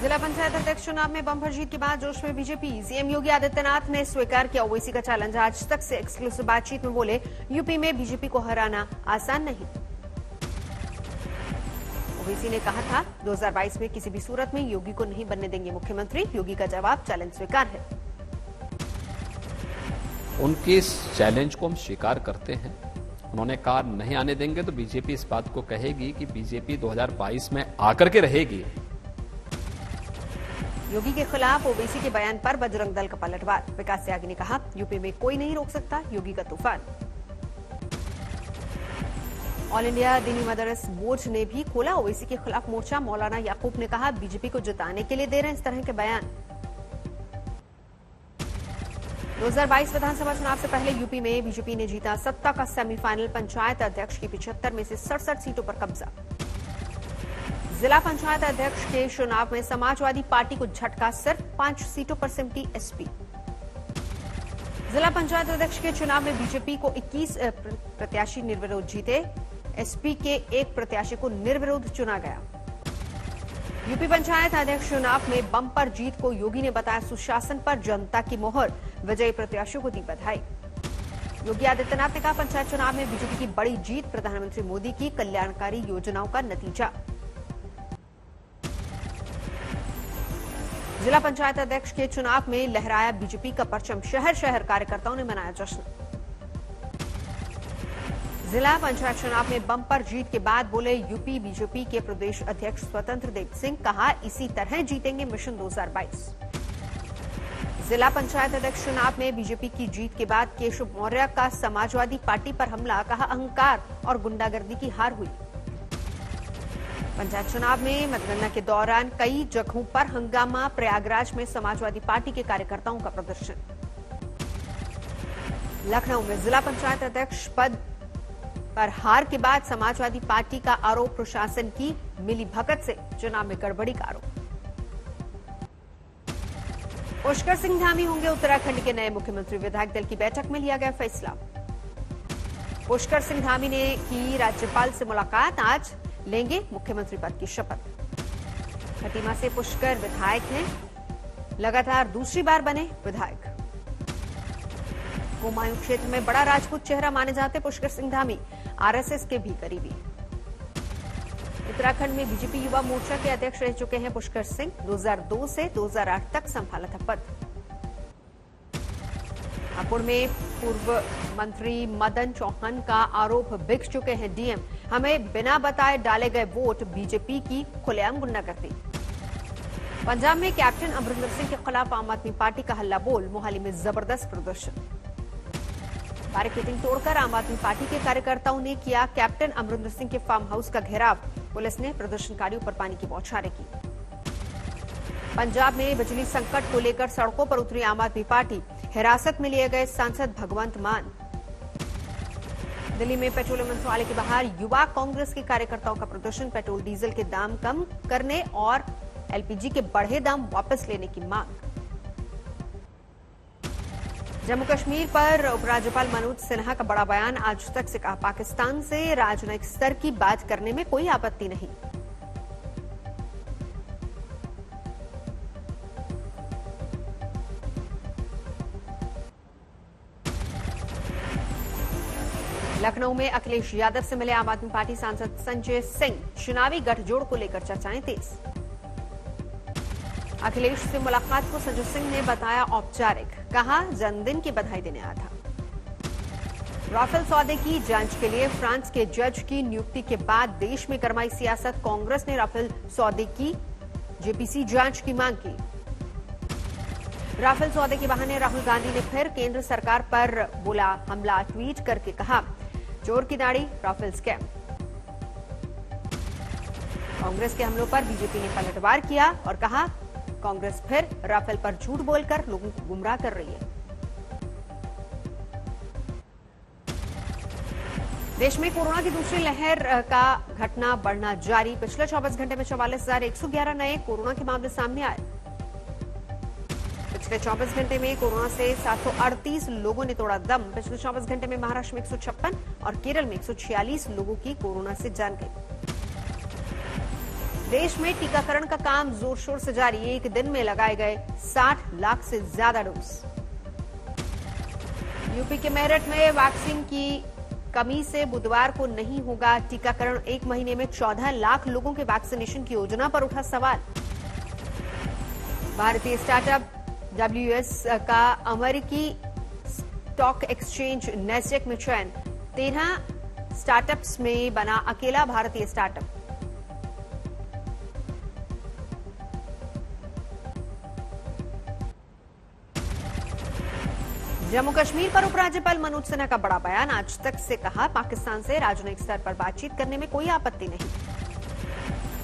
जिला पंचायत अध्यक्ष चुनाव में बम्पर जीत के बाद जोश में बीजेपी। सीएम योगी आदित्यनाथ ने स्वीकार किया ओवैसी का चैलेंज। आज तक से एक्सक्लूसिव बातचीत में बोले, यूपी में बीजेपी को हराना आसान नहीं। ओवैसी ने कहा था 2022 में किसी भी सूरत में योगी को नहीं बनने देंगे मुख्यमंत्री। योगी का जवाब, चैलेंज स्वीकार है। उनके इस चैलेंज को हम स्वीकार करते हैं। उन्होंने कहा नहीं आने देंगे तो बीजेपी इस बात को कहेगी कि बीजेपी 2022 में आकर के रहेगी। योगी के खिलाफ ओवैसी के बयान पर बजरंग दल का पलटवार। विकास त्यागी ने कहा, यूपी में कोई नहीं रोक सकता योगी का तूफान। ऑल इंडिया दीनी मदरस बोर्ड ने भी खोला ओवैसी के खिलाफ मोर्चा। मौलाना याकूब ने कहा, बीजेपी को जिताने के लिए दे रहे हैं इस तरह के बयान। 2022 विधानसभा चुनाव से पहले यूपी में बीजेपी ने जीता सत्ता का सेमीफाइनल। पंचायत अध्यक्ष की 75 में से 67 सीटों पर कब्जा। जिला पंचायत अध्यक्ष के चुनाव में समाजवादी पार्टी को झटका, सिर्फ 5 सीटों पर सिमटी एसपी। जिला पंचायत अध्यक्ष के चुनाव में बीजेपी को 21 प्रत्याशी निर्विरोध जीते। एसपी के एक प्रत्याशी को निर्विरोध चुना गया। यूपी पंचायत अध्यक्ष चुनाव में बम्पर जीत को योगी ने बताया सुशासन पर जनता की मोहर। विजयी प्रत्याशियों को दी बधाई। योगी आदित्यनाथ ने कहा, पंचायत चुनाव में बीजेपी की बड़ी जीत प्रधानमंत्री मोदी की कल्याणकारी योजनाओं का नतीजा। जिला पंचायत अध्यक्ष के चुनाव में लहराया बीजेपी का परचम। शहर शहर कार्यकर्ताओं ने मनाया जश्न। जिला पंचायत चुनाव में बम्पर जीत के बाद बोले यूपी बीजेपी के प्रदेश अध्यक्ष स्वतंत्र देव सिंह। कहा, इसी तरह जीतेंगे मिशन 2022। जिला पंचायत अध्यक्ष चुनाव में बीजेपी की जीत के बाद केशव मौर्य का समाजवादी पार्टी पर हमला। कहा, अहंकार और गुंडागर्दी की हार हुई। पंचायत चुनाव में मतगणना के दौरान कई जगहों पर हंगामा। प्रयागराज में समाजवादी पार्टी के कार्यकर्ताओं का प्रदर्शन। लखनऊ में जिला पंचायत अध्यक्ष पद पर हार के बाद समाजवादी पार्टी का आरोप, प्रशासन की मिलीभगत से चुनाव में गड़बड़ी का आरोप। पुष्कर सिंह धामी होंगे उत्तराखंड के नए मुख्यमंत्री। विधायक दल की बैठक में लिया गया फैसला। पुष्कर सिंह धामी ने की राज्यपाल से मुलाकात। आज लेंगे मुख्यमंत्री पद की शपथ। खटीमा से पुष्कर विधायक हैं, लगातार दूसरी बार बने विधायक। कुमायूं क्षेत्र में बड़ा राजपूत चेहरा माने जाते पुष्कर सिंह धामी, आरएसएस के भी करीबी। उत्तराखंड में बीजेपी युवा मोर्चा के अध्यक्ष रह चुके हैं पुष्कर सिंह। 2002 से 2008 तक संभाला था पद। हापुड़ में पूर्व मंत्री मदन चौहान का आरोप, बिक चुके हैं डीएम। हमें बिना बताए डाले गए वोट, बीजेपी की खुलेआम गुंडागर्दी। पंजाब में कैप्टन अमरिंदर सिंह के खिलाफ आम आदमी पार्टी का हल्ला बोल। मोहाली में जबरदस्त प्रदर्शन। बैरिकेडिंग तोड़कर आम आदमी पार्टी के कार्यकर्ताओं ने किया कैप्टन अमरिंदर सिंह के फार्म हाउस का घेराव। पुलिस ने प्रदर्शनकारियों पर पानी की बौछारें की। पंजाब में बिजली संकट को लेकर सड़कों पर उतरी आम आदमी पार्टी। हिरासत में लिए गए सांसद भगवंत मान। दिल्ली में पेट्रोलियम मंत्रालय के बाहर युवा कांग्रेस के कार्यकर्ताओं का प्रदर्शन। पेट्रोल डीजल के दाम कम करने और एलपीजी के बढ़े दाम वापस लेने की मांग। जम्मू कश्मीर पर उपराज्यपाल मनोज सिन्हा का बड़ा बयान। आज तक से कहा, पाकिस्तान से राजनयिक स्तर की बात करने में कोई आपत्ति नहीं। लखनऊ में अखिलेश यादव से मिले आम आदमी पार्टी सांसद संजय सिंह। चुनावी गठजोड़ को लेकर चर्चाएं तेज। अखिलेश से मुलाकात को संजय सिंह ने बताया औपचारिक। कहा, जन्मदिन की बधाई देने आया था। राफेल सौदे की जांच के लिए फ्रांस के जज की नियुक्ति के बाद देश में गरमाई सियासत। कांग्रेस ने राफेल सौदे की जेपीसी जांच की मांग की। राफेल सौदे के बहाने राहुल गांधी ने फिर केंद्र सरकार पर बोला हमला। ट्वीट करके कहा, चोर की दाढ़ी, राफेल स्कैम। कांग्रेस के हमलों पर बीजेपी ने पलटवार किया और कहा, कांग्रेस फिर राफेल पर झूठ बोलकर लोगों को गुमराह कर रही है। देश में कोरोना की दूसरी लहर का घटना बढ़ना जारी। पिछले 24 घंटे में 44,111 नए कोरोना के मामले सामने आए। पिछले 24 घंटे में कोरोना से 738 लोगों ने तोड़ा दम। पिछले 24 घंटे में महाराष्ट्र में 156 और केरल में 146 लोगों की कोरोना से जान गई। देश में टीकाकरण का काम जोर शोर से जारी। एक दिन में लगाए गए 60 लाख से ज्यादा डोज। यूपी के मेरठ में वैक्सीन की कमी से बुधवार को नहीं होगा टीकाकरण। 1 महीने में 14 लाख लोगों के वैक्सीनेशन की योजना पर उठा सवाल। भारतीय स्टार्टअप WS का अमेरिकी स्टॉक एक्सचेंज नैस्डैक में चयन। 13 स्टार्टअप्स में बना अकेला भारतीय स्टार्टअप। जम्मू कश्मीर पर उपराज्यपाल मनोज सिन्हा का बड़ा बयान। आज तक से कहा, पाकिस्तान से राजनयिक स्तर पर बातचीत करने में कोई आपत्ति नहीं।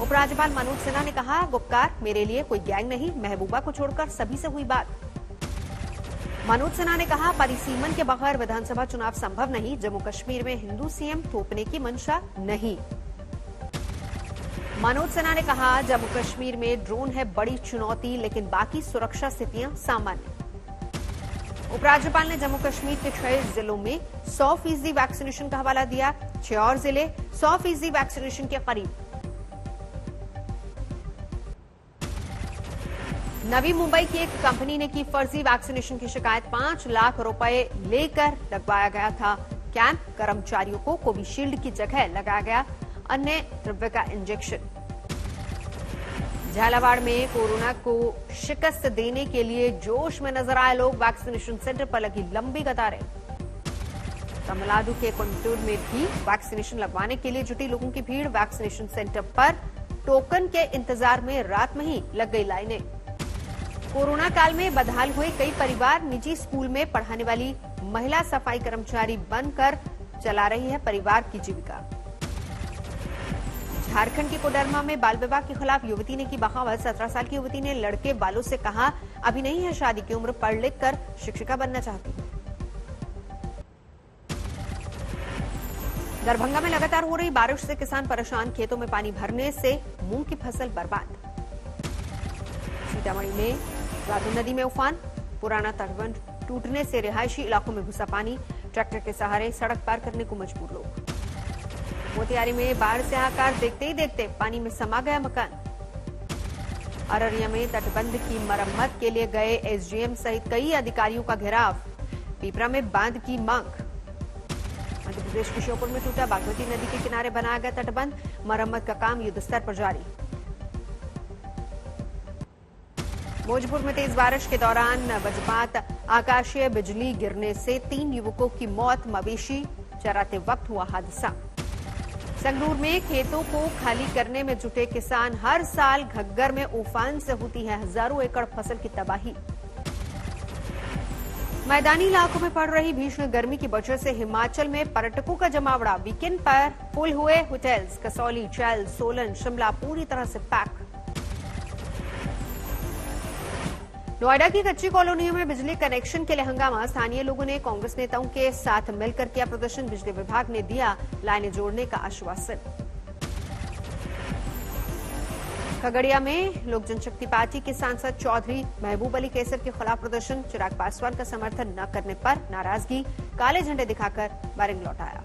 उपराज्यपाल मनोज सिन्हा ने कहा, गुपकार मेरे लिए कोई गैंग नहीं, महबूबा को छोड़कर सभी से हुई बात। मनोज सिन्हा ने कहा, परिसीमन के बगैर विधानसभा चुनाव संभव नहीं। जम्मू कश्मीर में हिंदू सीएम थोपने की मंशा नहीं। मनोज सिन्हा ने कहा, जम्मू कश्मीर में ड्रोन है बड़ी चुनौती, लेकिन बाकी सुरक्षा स्थितियां सामान्य। उपराज्यपाल ने जम्मू कश्मीर के 6 जिलों में 100% वैक्सीनेशन का हवाला दिया। 6 और जिले 100% वैक्सीनेशन के करीब। नवी मुंबई की एक कंपनी ने की फर्जी वैक्सीनेशन की शिकायत। 5 लाख रुपए लेकर लगवाया गया था कैंप। कर्मचारियों को कोविशील्ड की जगह लगाया गया अन्य द्रव्य का इंजेक्शन। झालावाड़ में कोरोना को शिकस्त देने के लिए जोश में नजर आए लोग। वैक्सीनेशन सेंटर पर लगी लंबी कतारें। तमिलनाडु के कोयम्बटूर में भी वैक्सीनेशन लगवाने के लिए जुटी लोगों की भीड़। वैक्सीनेशन सेंटर पर टोकन के इंतजार में रात में ही लग गई लाइनें। कोरोना काल में बदहाल हुए कई परिवार। निजी स्कूल में पढ़ाने वाली महिला सफाई कर्मचारी बनकर चला रही है परिवार की जीविका। झारखंड के कोडरमा में बाल विवाह के खिलाफ युवती ने की बगावत। 17 साल की युवती ने लड़के वालों से कहा, अभी नहीं है शादी की उम्र, पढ़ लिख कर शिक्षिका बनना चाहती हूं। दरभंगा में लगातार हो रही बारिश से किसान परेशान। खेतों में पानी भरने से मूंग की फसल बर्बाद। सीतामढ़ी में राधू नदी में उफान। पुराना तटबंध टूटने से रिहायशी इलाकों में घुसा पानी। ट्रैक्टर के सहारे सड़क पार करने को मजबूर लोग। मोतिहारी में बाढ़ से हाहाकार देखते ही देखते पानी में समा गया मकान। अररिया में तटबंध की मरम्मत के लिए गए एसडीएम सहित कई अधिकारियों का घेराव। पीपरा में बांध की मांग। मध्य प्रदेश के श्योपुर में टूटा बागमती नदी के किनारे बनाया गया तटबंध। मरम्मत का काम युद्धस्तर पर जारी। भोजपुर में तेज बारिश के दौरान वज्रपात, आकाशीय बिजली गिरने से 3 युवकों की मौत। मवेशी चराते वक्त हुआ हादसा। संगरूर में खेतों को खाली करने में जुटे किसान। हर साल घग्गर में उफान से होती है हजारों एकड़ फसल की तबाही। मैदानी इलाकों में पड़ रही भीषण गर्मी की वजह से हिमाचल में पर्यटकों का जमावड़ा। वीकेंड पर फुल हुए होटल्स। कसौली, चैल, सोलन, शिमला पूरी तरह से पैक। नोएडा की कच्ची कॉलोनियों में बिजली कनेक्शन के लिए हंगामा। स्थानीय लोगों ने कांग्रेस नेताओं के साथ मिलकर किया प्रदर्शन। बिजली विभाग ने दिया लाइनें जोड़ने का आश्वासन। खगड़िया में लोक जनशक्ति पार्टी के सांसद चौधरी महबूब अली कैसर के खिलाफ प्रदर्शन। चिराग पासवान का समर्थन न करने पर नाराजगी। काले झंडे दिखाकर बैरिंग लौटाया।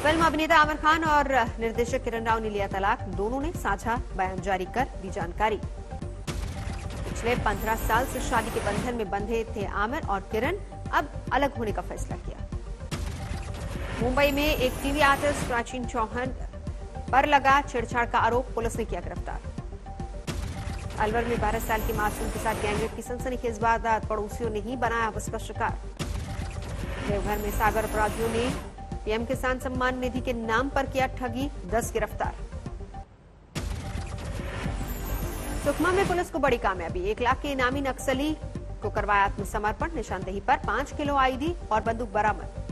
फिल्म अभिनेता आमिर खान और निर्देशक किरण राव ने लिया तलाक। दोनों ने साझा बयान जारी कर दी जानकारी। पिछले 15 साल से शादी के बंधन में बंधे थे आमिर और किरण, अब अलग होने का फैसला किया। मुंबई में एक टीवी आर्टिस्ट प्राचीन चौहान पर लगा छेड़छाड़ का आरोप। पुलिस ने किया गिरफ्तार। अलवर में 12 साल की मासूम के साथ गैंगरेप की सनसनीखेज वारदात। पड़ोसियों ने ही बनाया उसका शिकार। देवघर में सागर अपराधियों ने पीएम किसान सम्मान निधि के नाम पर किया ठगी। 10 गिरफ्तार। सुकमा में पुलिस को बड़ी कामयाबी। 1 लाख के इनामी नक्सली को करवाया आत्मसमर्पण। निशानदेही पर 5 किलो आईडी और बंदूक बरामद।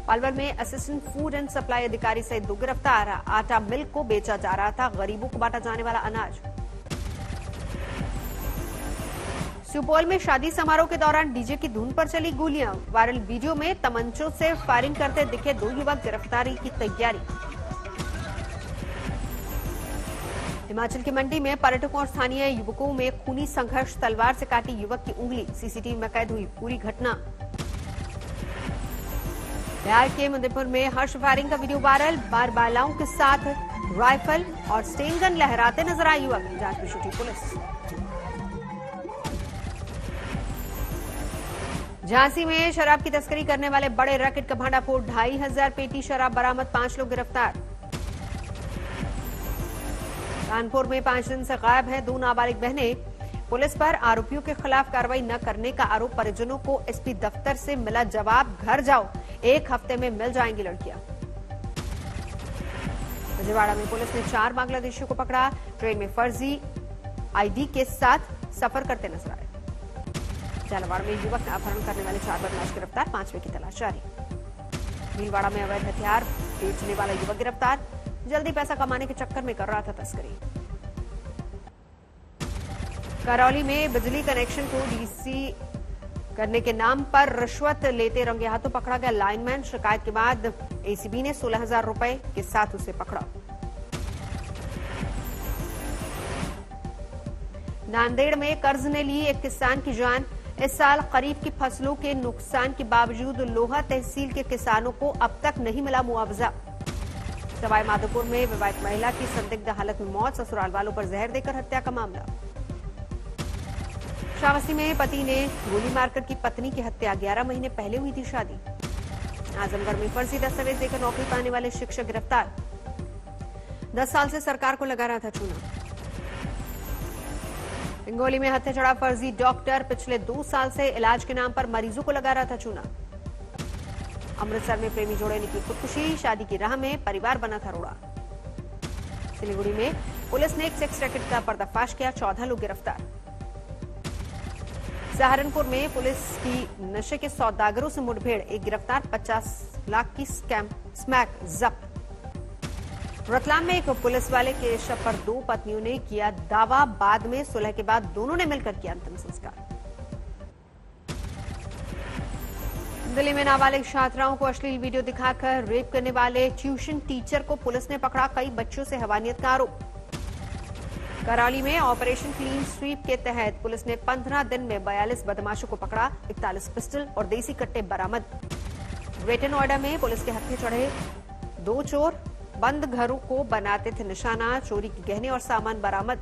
पालवर में असिस्टेंट फूड एंड सप्लाई अधिकारी सहित 2 गिरफ्तार। आटा मिल को बेचा जा रहा था गरीबों को बांटा जाने वाला अनाज। सुपौल में शादी समारोह के दौरान डीजे की धुन पर चली गोलियां। वायरल वीडियो में तमंचों से फायरिंग करते दिखे 2 युवक। गिरफ्तारी की तैयारी। हिमाचल की मंडी में पर्यटकों और स्थानीय युवकों में खूनी संघर्ष। तलवार से काटी युवक की उंगली। सीसीटीवी में कैद हुई पूरी घटना। बिहार के मधेपुर में हर्ष फायरिंग का वीडियो वायरल, बारबालाओं के साथ राइफल और स्टेन गन लहराते नजर आए युवक, जांच में जुटी पुलिस। झांसी में शराब की तस्करी करने वाले बड़े रैकेट का भंडाफोड़, 2500 पेटी शराब बरामद, 5 लोग गिरफ्तार। कानपुर में 5 दिन से गायब हैं 2 नाबालिग बहनें, पुलिस पर आरोपियों के खिलाफ कार्रवाई न करने का आरोप, परिजनों को एसपी दफ्तर से मिला जवाब, घर जाओ 1 हफ्ते में मिल जाएंगी लड़कियां। विजयवाड़ा में पुलिस ने 4 बांग्लादेशियों को पकड़ा, ट्रेन में फर्जी आईडी के साथ सफर करते नजर आए। झालावाड़ में युवक का अपहरण करने वाले 4 बदमाश गिरफ्तार, 5वें की तलाश जारी। भीलवाड़ा में अवैध हथियार बेचने वाला युवक गिरफ्तार, जल्दी पैसा कमाने के चक्कर में कर रहा था तस्करी। करौली में बिजली कनेक्शन को डीसी करने के नाम पर रिश्वत लेते रंगे हाथों पकड़ा गया लाइनमैन, शिकायत के बाद एसीबी ने 16,000 रुपए के साथ उसे पकड़ा। नांदेड़ में कर्ज ने ली एक किसान की जान, इस साल खरीफ की फसलों के नुकसान के बावजूद लोहा तहसील के किसानों को अब तक नहीं मिला मुआवजा। सवाई माधोपुर में विवाहित महिला की संदिग्ध हालत में मौत, ससुराल वालों पर जहर देकर हत्या का मामला। श्रावस्ती में पति ने गोली मारकर की पत्नी की हत्या, 11 महीने पहले हुई थी शादी। आजमगढ़ में फर्जी दस्तावेज देकर नौकरी पाने वाले शिक्षक गिरफ्तार, 10 साल से सरकार को लगा रहा था चूना। हिंगोली में हत्या चढ़ा फर्जी डॉक्टर, पिछले 2 साल से इलाज के नाम पर मरीजों को लगा रहा था चूना। अमृतसर में प्रेमी जोड़े ने की खुदकुशी, शादी की राह में परिवार बना था रोड़ा। सिलीगुड़ी में पुलिस ने एक सेक्स रैकेट का पर्दाफाश किया, 14 लोग गिरफ्तार। सहारनपुर में पुलिस की नशे के सौदागरों से मुठभेड़, एक गिरफ्तार, 50 लाख की स्मैक जब्त। रतलाम में एक पुलिस वाले के शव पर 2 पत्नियों ने किया दावा, बाद में सुलह के बाद दोनों ने मिलकर किया अंतिम संस्कार। दिल्ली में नाबालिग छात्राओं को अश्लील वीडियो दिखाकर रेप करने वाले ट्यूशन टीचर को पुलिस ने पकड़ा, कई बच्चों से हैवानियत का आरोप। करौली में ऑपरेशन क्लीन स्वीप के तहत पुलिस ने 15 दिन में 42 बदमाशों को पकड़ा, 41 पिस्टल और देसी कट्टे बरामद। ग्रेटर नोएडा में पुलिस के हत्थे चढ़े 2 चोर, बंद घरों को बनाते थे निशाना, चोरी के गहने और सामान बरामद।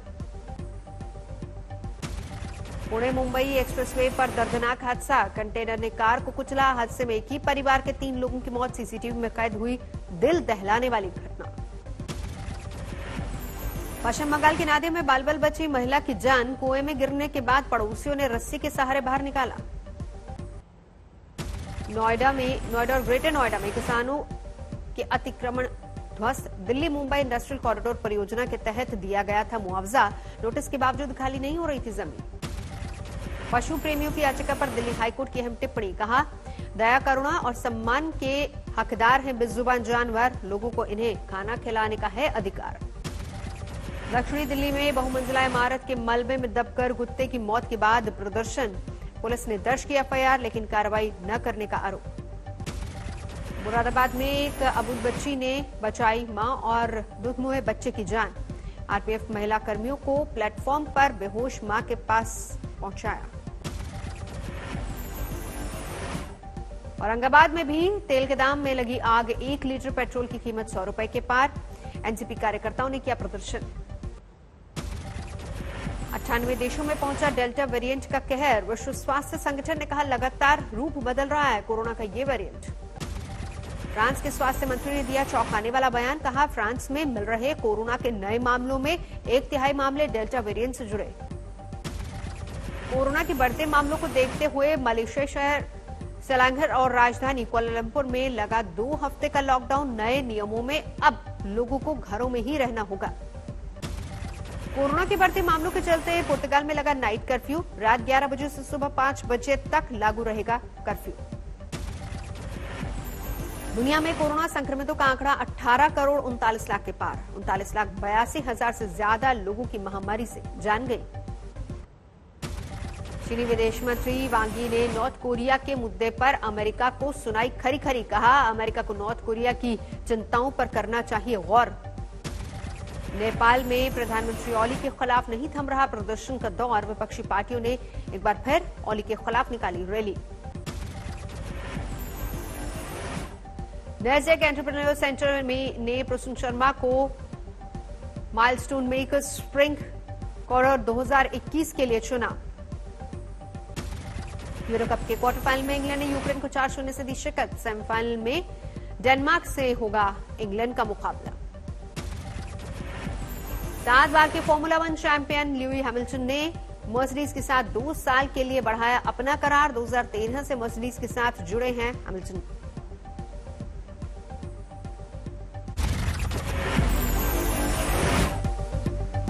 पुणे मुंबई एक्सप्रेसवे पर दर्दनाक हादसा, कंटेनर ने कार को कुचला, हादसे में एक ही परिवार के 3 लोगों की मौत, सीसीटीवी में कैद हुई दिल दहलाने वाली घटना। पश्चिम बंगाल के नादिया में बाल-बाल बची महिला की जान, कुएं में गिरने के बाद पड़ोसियों ने रस्सी के सहारे बाहर निकाला। नोएडा और ग्रेटर नोएडा में किसानों के अतिक्रमण ध्वस्त, दिल्ली मुंबई इंडस्ट्रियल कॉरिडोर परियोजना के तहत दिया गया था मुआवजा, नोटिस के बावजूद खाली नहीं हो रही थी जमीन। पशु प्रेमियों की याचिका पर दिल्ली हाईकोर्ट की अहम टिप्पणी, कहा दया, करुणा और सम्मान के हकदार हैं बेजुबान जानवर, लोगों को इन्हें खाना खिलाने का है अधिकार। दक्षिणी दिल्ली में बहुमंजिला इमारत के मलबे में दबकर कुत्ते की मौत के बाद प्रदर्शन, पुलिस ने दर्ज किया एफआईआर लेकिन कार्रवाई न करने का आरोप। मुरादाबाद में एक अबूझ बच्ची ने बचाई मां और दुधमुहे बच्चे की जान, आरपीएफ महिला कर्मियों को प्लेटफॉर्म पर बेहोश मां के पास पहुंचाया। औरंगाबाद में भी तेल के दाम में लगी आग, 1 लीटर पेट्रोल की कीमत 100 रुपए के पार, एनसीपी कार्यकर्ताओं ने किया प्रदर्शन। 98 देशों में पहुंचा डेल्टा वेरिएंट का कहर, विश्व स्वास्थ्य संगठन ने कहा लगातार रूप बदल रहा है कोरोना का ये वेरिएंट। फ्रांस के स्वास्थ्य मंत्री ने दिया चौंकाने वाला बयान, कहा फ्रांस में मिल रहे कोरोना के नए मामलों में 1/3 मामले डेल्टा वेरिएंट से जुड़े। कोरोना के बढ़ते मामलों को देखते हुए मलेशिया शहर सेलांगर और राजधानी कुआलालंपुर में लगा 2 हफ्ते का लॉकडाउन, नए नियमों में अब लोगों को घरों में ही रहना होगा। कोरोना के बढ़ते मामलों के चलते पुर्तगाल में लगा नाइट कर्फ्यू, रात 11 बजे से सुबह 5 बजे तक लागू रहेगा कर्फ्यू। दुनिया में कोरोना संक्रमितों का आंकड़ा 18 करोड़ 39 लाख के पार, 39,82,000 से ज्यादा लोगों की महामारी से जान गई। चीनी विदेश मंत्री वांग यी ने नॉर्थ कोरिया के मुद्दे पर अमेरिका को सुनाई खरी खरी, कहा अमेरिका को नॉर्थ कोरिया की चिंताओं पर करना चाहिए गौर। नेपाल में प्रधानमंत्री ओली के खिलाफ नहीं थम रहा प्रदर्शन का दौर, विपक्षी पार्टियों ने एक बार फिर ओली के खिलाफ निकाली रैली। नैसडेक एंटरप्रेन्योर सेंटर में ने प्रसून शर्मा को माइलस्टोन मेकर स्प्रिंग कॉर्नर 2021 के लिए चुना। यूरो कप के क्वार्टर फाइनल में इंग्लैंड ने यूक्रेन को 4-0 से दी शिकस्त। सेमीफाइनल में डेनमार्क से होगा इंग्लैंड का मुकाबला। 7 बार के फॉर्मूला 1 चैंपियन ल्यूई हैमिल्टन ने मर्सिडीज के साथ 2 साल के लिए बढ़ाया अपना करार। 2013 से मर्सिडीज के साथ जुड़े हैं हैमिल्टन।